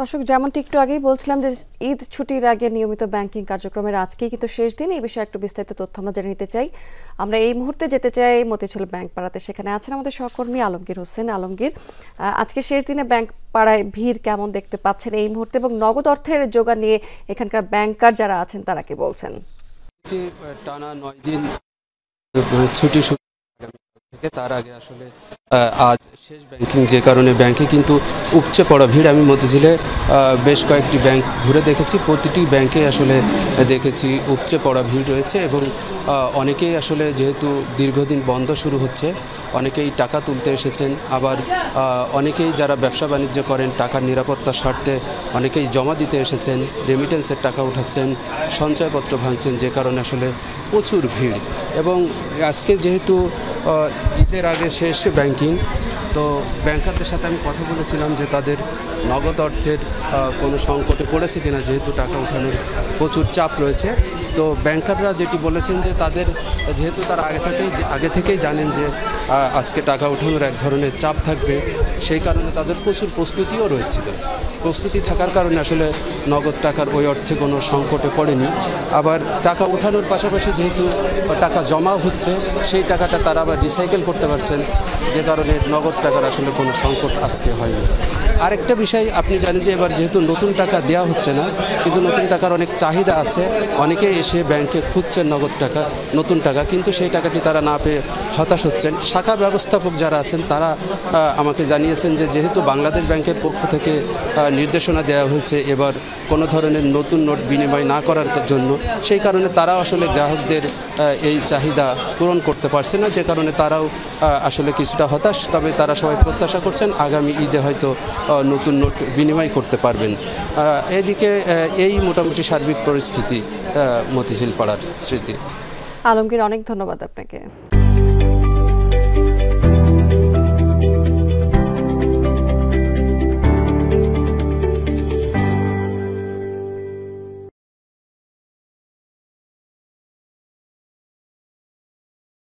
দর্শক, যেমনটি একটু আগেই বলছিলাম যে ঈদ ছুটির আগে নিয়মিত ব্যাংকিং কার্যক্রমের আজকেই কিন্তু শেষ দিন। এই বিষয়ে একটু বিস্তারিত তথ্য আমরা জেনে নিতে চাই। আমরা এই মুহূর্তে যেতে চাই মতিঝিল ব্যাংক পাড়াতে। সেখানে আছেন আমাদের সহকর্মী আলমগীর হোসেন। আলমগীর, আজকে শেষ দিনে ব্যাংক পাড়ায় ভিড় কেমন দেখতে পাচ্ছেন এই মুহূর্তে, এবং নগদ অর্থের যোগান নিয়ে এখানকার ব্যাংকার যারা আছেন তারা কি বলছেন? টানা 9 দিন ছুটি থেকে তার আগে আসলে আজ শেষ ব্যাংকিং, যে কারণে ব্যাংকে কিন্তু উপচে পড়া ভিড়। আমি মতিঝিলে বেশ কয়েকটি ব্যাংক ঘুরে দেখেছি, প্রতিটি ব্যাংকে আসলে দেখেছি উপচে পড়া ভিড় রয়েছে এবং অনেকেই আসলে যেহেতু দীর্ঘদিন বন্ধ শুরু হচ্ছে, অনেকেই টাকা তুলতে এসেছেন। আবার অনেকেই যারা ব্যবসা বাণিজ্য করেন টাকার নিরাপত্তার স্বার্থে অনেকেই জমা দিতে এসেছেন, রেমিটেন্সের টাকা উঠাচ্ছেন, সঞ্চয়পত্র ভাঙছেন, যে কারণে আসলে প্রচুর ভিড়। এবং আজকে যেহেতু ঈদের আগে শেষ ব্যাংকিং, তো ব্যাংকারদের সাথে আমি কথা বলেছিলাম যে তাদের নগদ অর্থের কোনো সংকটে পড়েছে কিনা, যেহেতু টাকা ওঠানোর প্রচুর চাপ রয়েছে। তো ব্যাংকাররা যেটি বলেছেন যে তাদের যেহেতু তারা আগে থেকেই জানেন যে আজকে টাকা ওঠানোর এক ধরনের চাপ থাকবে, সেই কারণে তাদের প্রচুর প্রস্তুতিও রয়েছিল। প্রস্তুতি থাকার কারণে আসলে নগদ টাকার ওই অর্থে কোনো সংকটে পড়েনি। আবার টাকা ওঠানোর পাশাপাশি যেহেতু টাকা জমা হচ্ছে, সেই টাকাটা তারা আবার রিসাইকেল করতে পারছেন, যে কারণে নগদ টাকার আসলে কোনো সংকট আজকে হয়নি। আরেকটা বিষয়, আপনি জানেন যে এবার যেহেতু নতুন টাকা দেওয়া হচ্ছে না, কিন্তু নতুন টাকার অনেক চাহিদা আছে। অনেকে এসে ব্যাংকে খুঁজছেন নগদ টাকা, নতুন টাকা, কিন্তু সেই টাকাটি তারা না পেয়ে হতাশ হচ্ছেন। শাখা ব্যবস্থাপক যারা আছেন তারা আমাকে জানিয়েছেন যে যেহেতু বাংলাদেশ ব্যাংকের পক্ষ থেকে নির্দেশনা দেওয়া হয়েছে এবার কোনো ধরনের নতুন নোট বিনিময় না করার জন্য, সেই কারণে তারাও আসলে গ্রাহকদের এই চাহিদা পূরণ করতে পারছে না, যে কারণে তারাও আসলে কিছুটা হতাশ। তবে তারা সবাই প্রত্যাশা করছেন আগামী ঈদে হয়তো নতুন নোট বিনিময় করতে পারবেন। এদিকে এই মোটামুটি সার্বিক পরিস্থিতি মতিঝিল পাড়ার স্মৃতি। আলমগীর, অনেক ধন্যবাদ আপনাকে।